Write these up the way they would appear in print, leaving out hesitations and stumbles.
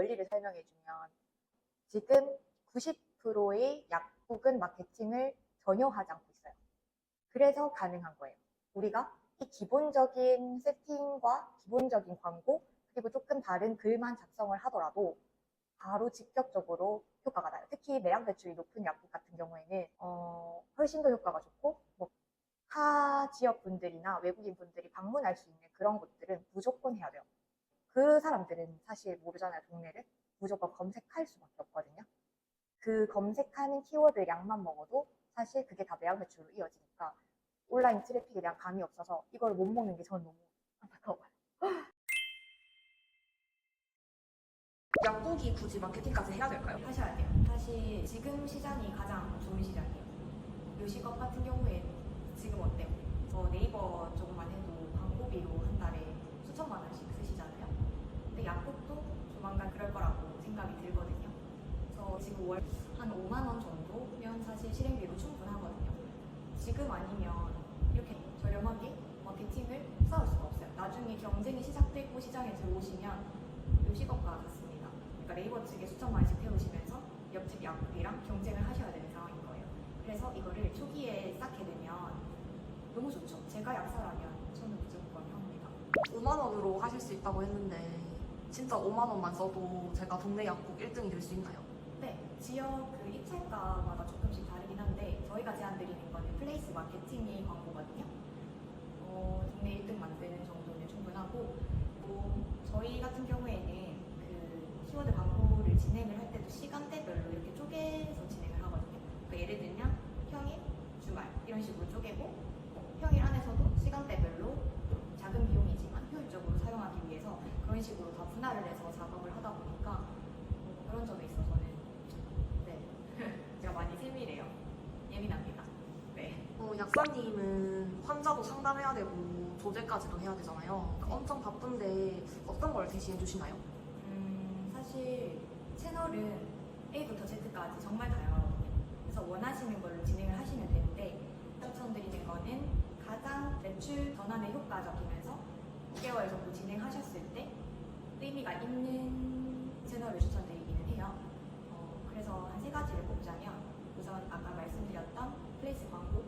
원리를 설명해주면 지금 90%의 약국은 마케팅을 전혀 하지 않고 있어요. 그래서 가능한 거예요. 우리가 이 기본적인 세팅과 기본적인 광고 그리고 조금 다른 글만 작성을 하더라도 바로 직접적으로 효과가 나요. 특히 매약 매출이 높은 약국 같은 경우에는 훨씬 더 효과가 좋고 타 지역 분들이나 외국인 분들이 방문할 수 있는 그런 곳들은 무조건 해야 돼요. 그 사람들은 사실 모르잖아요, 동네를. 무조건 검색할 수밖에 없거든요. 그 검색하는 키워드량만 먹어도 사실 그게 다 매약 매출로 이어지니까 온라인 트래픽에 대한 감이 없어서 이걸 못 먹는 게 저는 너무 안타까워요. 약국이 굳이 마케팅까지 해야 될까요? 하셔야 돼요. 사실 지금 시장이 가장 좋은 시장이에요. 요식업 같은 경우에 지금 어때요? 네이버 조금만 해도 광고비로 한 달에 수천만 원씩 쓰시잖아요. 근데 약국도 조만간 그럴 거라고 생각이 들거든요. 저 지금 월 한 5만 원 정도면 사실 실행비로 충분하거든요. 지금 아니면 이렇게 저렴하게 마케팅을 쌓을 수가 없어요. 나중에 경쟁이 시작되고 시장에 들어오시면 요식업과 같습니다. 그러니까 네이버 측에 수천만 원씩 태우시면서 옆집 약국이랑 경쟁을 하셔야 되는 상황인 거예요. 그래서 이거를 초기에 쌓게 되면 너무 좋죠. 제가 약사라면 저는 무조건 합니다. 5만 원으로 하실 수 있다고 했는데 진짜 5만 원만 써도 제가 동네 약국 1등이 될 수 있나요? 네, 지역 그 입찰가마다 조금씩 다르긴 한데 저희가 제안드리는 거는 플레이스 마케팅이 광고거든요. 동네 1등 만드는 정도는 충분하고 저희 같은 경우에는 그 키워드 광고를 진행을 할 때도 시간대별로 이렇게 쪼개서 진행을 하거든요. 그러니까 예를 들면 평일, 주말 이런 식으로 쪼개고 평일 안에서도 시간대별로 작은 비용이지만 효율적으로 사용하기 위해서 그런 식으로 다 분할을 해서 작업을 하다 보니까 그런 점에 있어서는 네 제가 많이 세밀해요. 예민합니다. 네. 약사님은 환자도 상담해야 되고 조제까지도 해야 되잖아요. 엄청 바쁜데 어떤 걸 대신해 주시나요? 사실 채널은 A부터 Z까지 정말 다양하거든요. 그래서 원하시는 걸로 진행을 하시면 되는데 추천드리는 거는 가장 매출 전환에 효과적이면서 6개월 정도 진행하셨을 때 의미가 있는 채널을 추천드리기는 해요. 그래서 한 3가지를 꼽자면 우선 아까 말씀드렸던 플레이스 광고,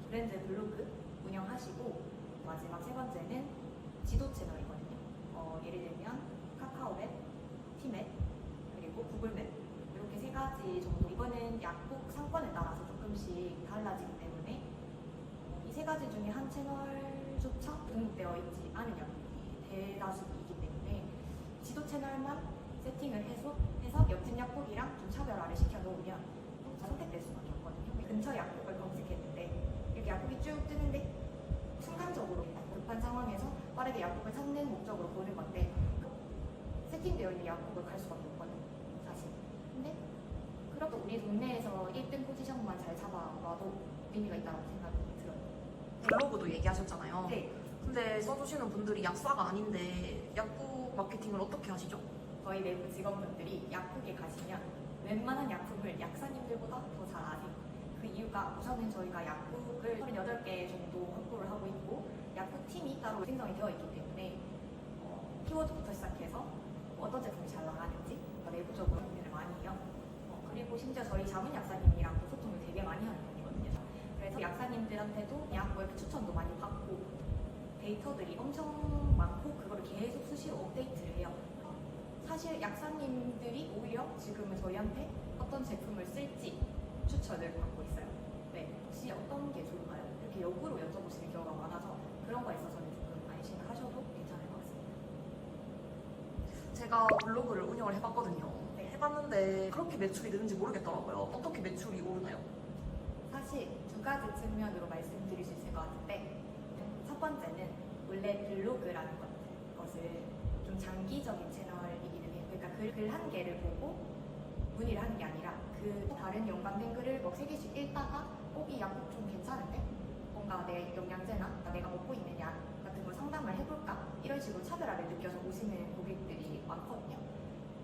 브랜드 블로그 운영하시고 마지막 3번째는 지도 채널이거든요. 예를 들면 카카오맵, 티맵, 그리고 구글맵 이렇게 3가지 정도. 이거는 약국 상권에 따라서 조금씩 달라지기 때문에 이 3가지 중에 한 채널조차 등록되어 있지 않은 약국이 대다수이기 때문에 지도 채널만 세팅을 해서 옆집 약국이랑 좀 차별화를 시켜놓으면 선택될 수밖에 없거든요. 근처 약국을 검색했는데 이렇게 약국이 쭉 뜨는데 순간적으로 급한 상황에서 빠르게 약국을 찾는 목적으로 보는 건데 세팅되어 있는 약국을 갈 수밖에 없거든요, 사실. 근데 그렇게 우리 동네에서 1등 포지션만 잘 잡아놔도 의미가 있다고 생각이 들어요. 블로그도 얘기하셨잖아요. 네. 근데 써주시는 분들이 약사가 아닌데 약국 마케팅을 어떻게 하시죠? 저희 내부 직원분들이 약국에 가시면 웬만한 약품을 약사님들보다 더 잘 아세요. 그 이유가 우선은 저희가 약국을 38개 정도 확보를 하고 있고 약국팀이 따로 생성이 되어 있기 때문에 키워드부터 시작해서 어떤 제품이 잘 나가는지 내부적으로 고민을 많이 해요. 그리고 심지어 저희 자문 약사님이랑도 소통을 되게 많이 하는 편이거든요. 그래서 약사님들한테도 약국의 추천도 많이 받고 데이터들이 엄청 많고 그거를 계속 수시로 업데이트를 해요. 사실 약사님들이 오히려 지금은 저희한테 어떤 제품을 쓸지 추천을 받고 있어요. 네, 혹시 어떤 게 좋을까요? 이렇게 역으로 여쭤보시는 경우가 많아서 그런 거에 있어서는 조금 안심을 하셔도 괜찮을 것 같습니다. 제가 블로그를 운영을 해봤거든요. 네. 해봤는데 그렇게 매출이 느는지 모르겠더라고요. 어떻게 매출이 오르나요? 사실 2가지 측면으로 말씀드릴 수 있을 것 같은데 첫 번째는 원래 블로그라는 것을 좀 장기적인 채널이기는 해요. 그러니까 글 한 개를 보고 문의를 하는 게 아니라 그 다른 연관된 글을 3개씩 읽다가 이 약국 좀 괜찮은데? 뭔가 내 영양제나 내가 먹고 있는 약 같은 걸 상담을 해볼까? 이런 식으로 차별화를 느껴서 오시는 고객들이 많거든요.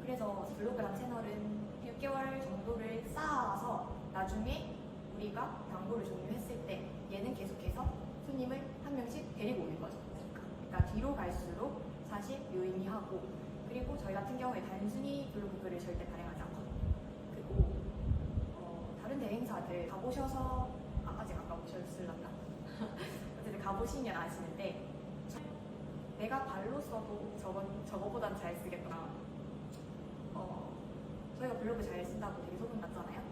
그래서 블로그란 채널은 6개월 정도를 쌓아서 나중에 우리가 광고를 종료했을 때 얘는 계속해서 손님을 한 명씩 데리고 오는 거죠. 그러니까 뒤로 갈수록 사실 유의미하고 그리고 저희 같은 경우에 단순히 블로그 글을 절대 발행하지 않거든요. 그리고 다른 대행사들 가보셔서 아직 안 가보셨을란가? 어쨌든 가보시면 아시는데 내가 발로 써도 저거보단 잘 쓰겠구나. 저희가 블로그 잘 쓴다고 되게 소문났잖아요.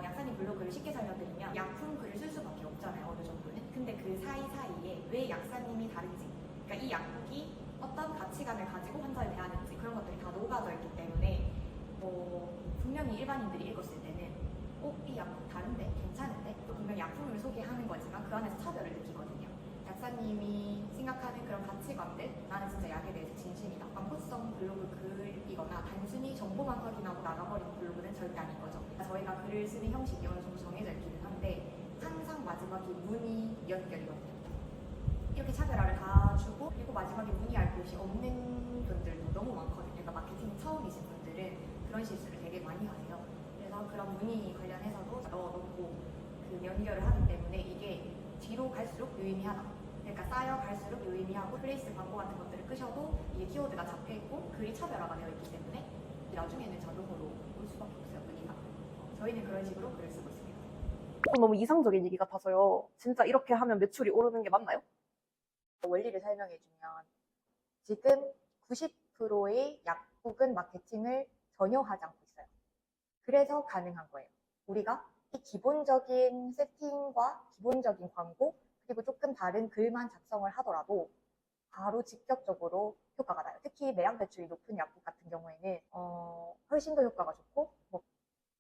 약사님 블로그를 쉽게 설명드리면 약품 글을 쓸 수밖에 없잖아요. 어느 정도는. 근데 그 사이사이에 왜 약사님이 다른지, 그러니까 이 약국이 어떤 가치관을 가지고 환자를 대하는지 그런 것들이 다 녹아져 있기 때문에 분명히 일반인들이 읽었을 때는 이 약국 다른데? 괜찮은데? 또 분명히 약품을 소개하는 거지만 그 안에서 차별을 느끼거든요. 약사님이 생각하는 그런 가치관들, 나는 진짜 약에 대해서 진심이다. 광고성 블로그 글이거나 단순히 정보만 확인하고 나가버리는 블로그는 절대 아닌 거죠. 저희가 글을 쓰는 형식이 어느 정도 정해져 있기는 한데 항상 마지막에 문의 연결이거든요. 이렇게 차별화를 다 주고 그리고 마지막에 문의할 곳이 없는 분들도 너무 많거든요. 그러니까 마케팅 처음이신 분들은 그런 실수를 되게 많이 하세요. 그래서 그런 문의 관련해서도 넣어놓고 그 연결을 하기 때문에 이게 뒤로 갈수록 유의미하다. 그러니까 쌓여갈수록 유의미하고 플레이스 광고 같은 것들을 끄셔도 이게 키워드가 잡혀있고 글이 차별화가 되어 있기 때문에 나중에는 자동으로 올 수밖에 없어요. 문의가. 저희는 그런 식으로 글을 쓰고 있습니다. 너무 이상적인 얘기 같아서요. 진짜 이렇게 하면 매출이 오르는 게 맞나요? 원리를 설명해주면 지금 90%의 약국은 마케팅을 전혀 하지 않고 있어요. 그래서 가능한 거예요. 우리가 이 기본적인 세팅과 기본적인 광고 그리고 조금 다른 글만 작성을 하더라도 바로 직접적으로 효과가 나요. 특히 매약 매출이 높은 약국 같은 경우에는 훨씬 더 효과가 좋고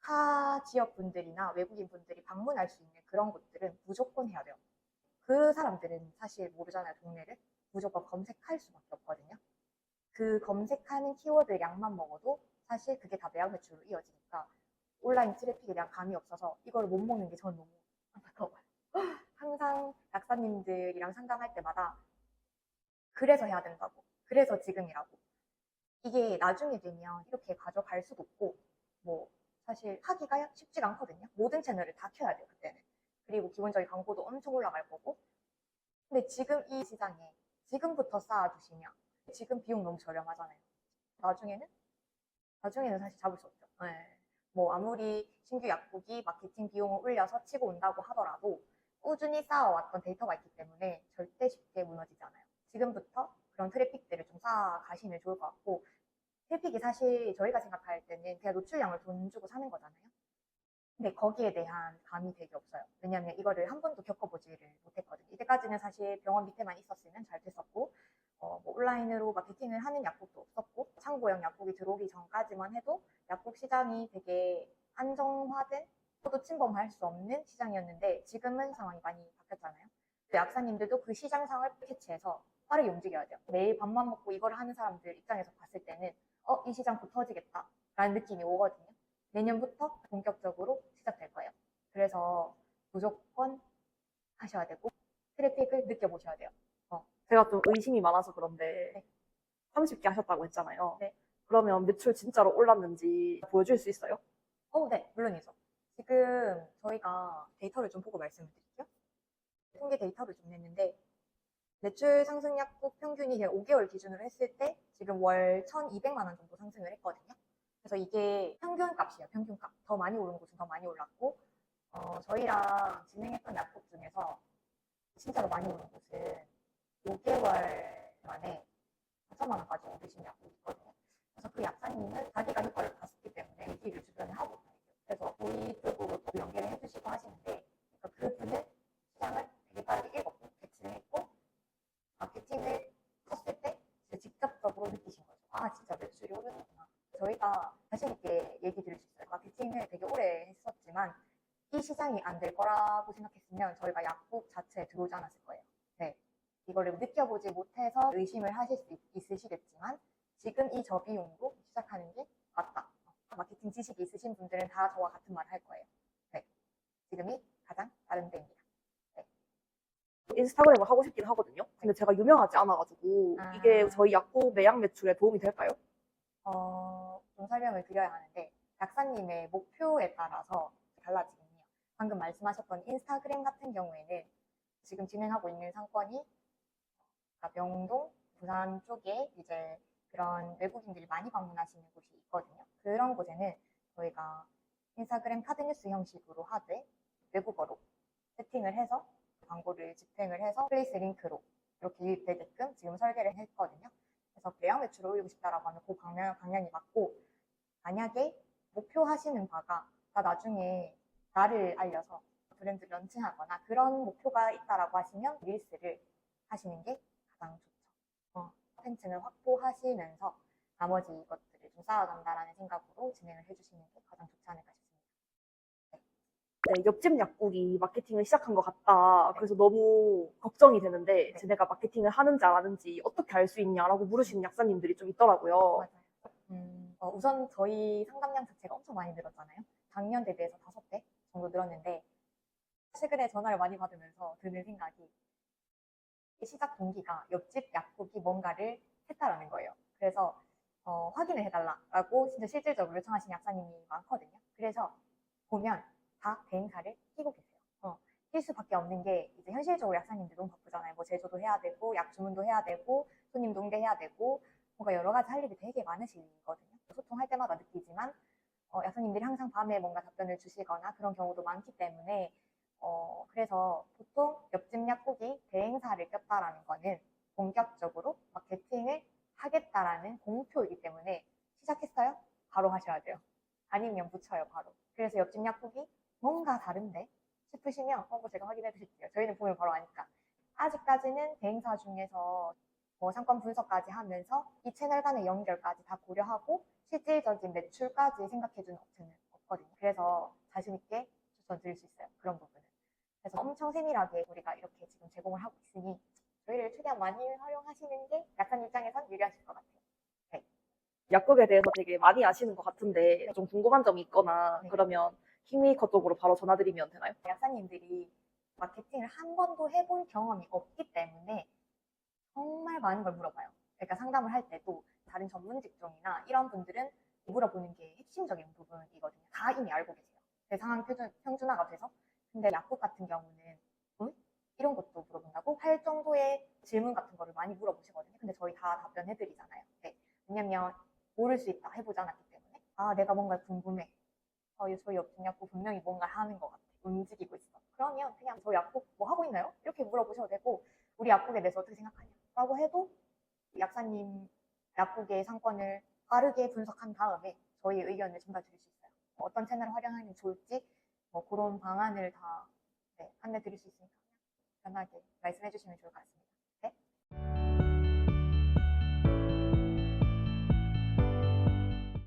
타 지역 분들이나 외국인 분들이 방문할 수 있는 그런 곳들은 무조건 해야 돼요. 그 사람들은 사실 모르잖아요. 동네를. 무조건 검색할 수밖에 없거든요. 그 검색하는 키워드량만 먹어도 사실 그게 다 매약 매출로 이어지니까 온라인 트래픽에 대한 감이 없어서 이걸 못 먹는 게 저는 너무 안타까워요. 항상 약사님들이랑 상담할 때마다 그래서 해야 된다고. 그래서 지금이라고. 이게 나중에 되면 이렇게 가져갈 수도 없고 사실 하기가 쉽지가 않거든요. 모든 채널을 다 켜야 돼요. 그때는. 그리고 기본적인 광고도 엄청 올라갈 거고. 근데 지금 이 시장에 지금부터 쌓아두시면 지금 비용 너무 저렴하잖아요. 나중에는 사실 잡을 수 없죠. 네. 아무리 신규 약국이 마케팅 비용을 올려서 치고 온다고 하더라도 꾸준히 쌓아왔던 데이터가 있기 때문에 절대 쉽게 무너지지 않아요. 지금부터 그런 트래픽들을 좀 쌓아가시면 좋을 것 같고, 트래픽이 사실 저희가 생각할 때는 그냥 노출량을 돈 주고 사는 거잖아요. 근데 거기에 대한 감이 되게 없어요. 왜냐하면 이거를 한 번도 겪어보지를 못했거든요. 이때까지는 사실 병원 밑에만 있었으면 잘 됐었고, 온라인으로 마케팅을 하는 약국도 없었고, 창고형 약국이 들어오기 전까지만 해도 약국 시장이 되게 안정화된, 또 침범할 수 없는 시장이었는데 지금은 상황이 많이 바뀌었잖아요. 약사님들도 그 시장 상황을 캐치해서 빠르게 움직여야 돼요. 매일 밥만 먹고 이걸 하는 사람들 입장에서 봤을 때는 이 시장 곧 터지겠다 라는 느낌이 오거든요. 내년부터 본격적으로 시작될 거예요. 그래서 무조건 하셔야 되고 트래픽을 느껴보셔야 돼요. 제가 좀 의심이 많아서 그런데 네. 30개 하셨다고 했잖아요. 네. 그러면 매출 진짜로 올랐는지 보여줄 수 있어요? 네, 물론이죠. 지금 저희가 데이터를 좀 보고 말씀을 드릴게요. 통계 데이터를 좀 냈는데 매출 상승 약국 평균이 제가 5개월 기준으로 했을 때 지금 월 1,200만 원 정도 상승을 했거든요. 그래서 이게 평균값이에요. 평균값. 더 많이 오른 곳은 더 많이 올랐고 저희랑 진행했던 약국 중에서 진짜로 많이 오른 곳은 5개월 만에 4천만 원까지 오르신 약국이 있거든요. 그래서 그 약사님은 자기가 효과를 봤기 때문에 얘기를 주변에 하고 있어요. 그래서 저희 쪽으로 또 연계를 해주시고 하시는데 그분은 시장을 되게 빠르게 읽었고 배치를 했고 마케팅을 쳤을 때 직접적으로 느끼신 거죠. 진짜 매출이 오르는구나. 저희가 자신 있게 얘기 드릴 수 있어요. 마케팅을 되게 오래 했었지만 이 시장이 안 될 거라고 생각했으면 저희가 약국 자체에 들어오지 않았을 거예요. 네. 이거를 느껴보지 못해서 의심을 하실 수 있으시겠지만 지금 이 저비용으로 시작하는 게 맞다. 마케팅 지식이 있으신 분들은 다 저와 같은 말을 할 거예요. 네. 지금이 가장 빠른 때입니다. 네. 인스타그램을 하고 싶긴 하거든요. 근데 제가 유명하지 않아가지고 이게 저희 약국 매약 매출에 도움이 될까요? 좀 설명을 드려야 하는데 약사님의 목표에 따라서 달라지긴 해요. 방금 말씀하셨던 인스타그램 같은 경우에는 지금 진행하고 있는 상권이 명동, 부산 쪽에 이제 그런 외국인들이 많이 방문하시는 곳이 있거든요. 그런 곳에는 저희가 인스타그램 카드뉴스 형식으로 하되 외국어로 세팅을 해서 광고를 집행을 해서 플레이스 링크로 이렇게 유입되게끔 지금 설계를 했거든요. 그래서 매양 매출을 올리고 싶다라고 하면 그 방향이 맞고, 만약에 목표하시는 바가 나 나중에 나를 알려서 브랜드 런칭하거나 그런 목표가 있다라고 하시면 릴스를 하시는 게 가장 좋죠. 팬층을 확보하시면서 나머지 것들을 좀 쌓아간다라는 생각으로 진행을 해주시는 게 가장 좋지 않을까 싶습니다. 네, 옆집 약국이 마케팅을 시작한 것 같다. 그래서 너무 걱정이 되는데, 네. 제가 마케팅을 하는지 안 하는지 어떻게 알 수 있냐라고 물으시는 약사님들이 좀 있더라고요. 맞아요. 우선 저희 상담량 자체가 엄청 많이 늘었잖아요. 작년 대비해서 5배 정도 늘었는데, 최근에 전화를 많이 받으면서 드는 생각이, 시작 동기가 옆집 약국이 뭔가를 했다라는 거예요. 그래서 확인을 해달라고 진짜 실질적으로 요청하시는 약사님이 많거든요. 그래서 보면 다 대행사를 끼고 계세요. 낄 수밖에 없는 게, 이제 현실적으로 약사님들 너무 바쁘잖아요. 뭐 제조도 해야 되고, 약 주문도 해야 되고, 손님 응대해야 되고, 뭔가 여러 가지 할 일이 되게 많으시거든요. 소통할 때마다 느끼지만 약사님들이 항상 밤에 뭔가 답변을 주시거나 그런 경우도 많기 때문에 그래서 보통 옆집 약국이 대행사를 꼈다라는 거는 본격적으로 마케팅을 하겠다라는 공표이기 때문에, 시작했어요? 바로 하셔야 돼요. 아니면 묻혀요, 바로. 그래서 옆집 약국이 뭔가 다른데 싶으시면 뭐 제가 확인해 드릴게요. 저희는 보면 바로 아니까. 아직까지는 대행사 중에서 상권 분석까지 하면서 이 채널 간의 연결까지 다 고려하고 실질적인 매출까지 생각해주는 업체는 없거든요. 그래서 자신 있게 추천드릴 수 있어요. 그런 부분은. 그래서 엄청 세밀하게 우리가 이렇게 지금 제공을 하고 있으니 저희를 최대한 많이 활용하시는 게 약간 입장에선 유리하실 것 같아요. 네. 약국에 대해서 되게 많이 아시는 것 같은데, 좀 궁금한 점이 있거나 네. 그러면 킹메이커 쪽으로 바로 전화드리면 되나요? 약사님들이 마케팅을 한 번도 해본 경험이 없기 때문에 정말 많은 걸 물어봐요. 그러니까 상담을 할 때도 다른 전문 직종이나 이런 분들은 물어보는 게 핵심적인 부분이거든요. 다 이미 알고 계세요. 내 상황 평준화가 돼서. 근데 약국 같은 경우는 이런 것도 물어본다고 할 정도의 질문 같은 거를 많이 물어보시거든요. 근데 저희 다 답변해드리잖아요. 네. 왜냐면 모를 수 있다 해보지 않았기 때문에. 아, 내가 뭔가 궁금해. 저희 옆집 약국 분명히 뭔가 하는 것 같아. 움직이고 있어. 그러면 그냥 저희 약국 뭐 하고 있나요? 이렇게 물어보셔도 되고, 우리 약국에 대해서 어떻게 생각하냐? 라고 해도 약사님 약국의 상권을 빠르게 분석한 다음에 저희 의견을 전달 드릴 수 있어요. 어떤 채널을 활용하면 좋을지 그런 방안을 다 안내 드릴 수 있으니까 편하게 말씀해 주시면 좋을 것 같습니다.